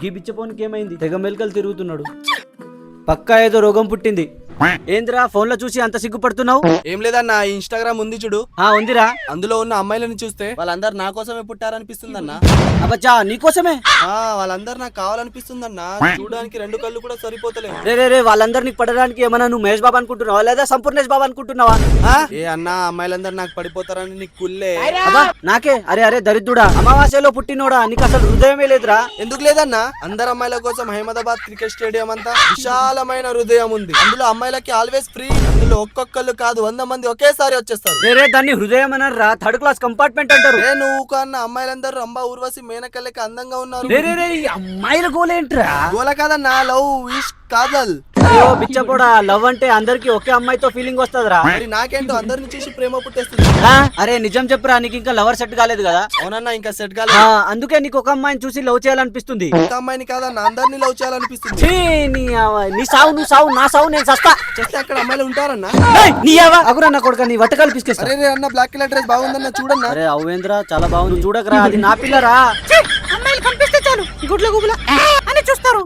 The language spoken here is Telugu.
గీ బిచ్చపోనికి ఏమైంది? తెగ మెలికలు తిరుగుతున్నాడు. పక్కా ఏదో రోగం పుట్టింది. ఏందిరా ఫోన్ లో చూసి అంత సిగ్గుపడుతున్నావు? ఏం లేదన్నా, ఇన్స్టాగ్రామ్ ఉంది చూడు. ఉందిరా. అందులో ఉన్న అమ్మాయిలను చూస్తే వాళ్ళందరూ నా కోసమే పుట్టారనిపిస్తుందన్నా. అబ్బచ్చా నీకోసమే? వాళ్ళందరూ నాకు కావాలనిపిస్తుందన్నా. చూడడానికి 2 కళ్ళు కూడా సరిపోతలేవు. రే వాళ్ళందరినీ పడడానికి ఏమన్నా నువ్వు మహేష్ బాబు అనుకుంటున్నావా లేదా సంపూర్ణేష్ బాబు అనుకుంటున్నావా? ఏ అన్నా, అమ్మాయిలందరూ నాకు పడిపోతారని నీకు కుల్లే? నాకే అరే దరిద్రుడా, అమావాస్యలో పుట్టినోడా, నీకు అసలు హృదయమే లేదురా? ఎందుకు లేదన్నా? అందరు అమ్మాయిల కోసం అహ్మదాబాద్ క్రికెట్ స్టేడియం అంతా విశాలమైన హృదయం ఉంది. అందులో అమ్మాయిలకి ఆల్వేస్ ఫ్రీ. అందులో ఒక్కొక్కళ్ళు కాదు 100 మంది ఒకేసారి వచ్చేస్తారు. రే దాన్ని హృదయం అనరా, థర్డ్ క్లాస్ కంపార్ట్మెంట్ అంటారు. నువ్వు కన్నా అమ్మాయిలందరూ రంభా, ఊర్వశి, మేనక లెక్క అందంగా ఉన్నారు. అమ్మాయిల గోలేంట్రా? గోల కాదన్నా, లవ్ ఇష్ కాదల్. అయ్యో బిచ్చపోడా, లవ్ అంటే అందరికి ఒకే అమ్మాయితో ఫీలింగ్ వస్తుందిరా. మరి నాకేంటో అందరిని చూసి ప్రేమ పుట్టేస్తుంది. అరే నిజం చెప్పురా, నీకు ఇంకా లవర్ సెట్ కాలేదు కదా? అవునన్నా, ఇంకా సెట్ కాలేదు. అందుకే నీకు ఒక అమ్మాయిని చూసి లవ్ చేయాలనిపిస్తుంది. ఒక అమ్మాయిని కాదన్నా, అందరినీ లవ్ చేయాలనిపిస్తుంది. నీ సావు నువ్వు సావు, నా సావు నేను సస్తా. చేస్తే అక్కడ అమ్మాయిలు ఉంటారన్నా. అగురా నా కొడుక, నీ వట్టకాలు పిసికేస్తా. అరే అన్న, బ్లాక్ కలర్ డ్రెస్ బాగుందన్న చూడన్నా. అరే అవేంద్రా, చాలా బాగుంది. చూడకరా, అది నా పిల్లరా. అమ్మాయిలు కనిపిస్తే చాలు గుడ్ల గుబుల అని చూస్తారు.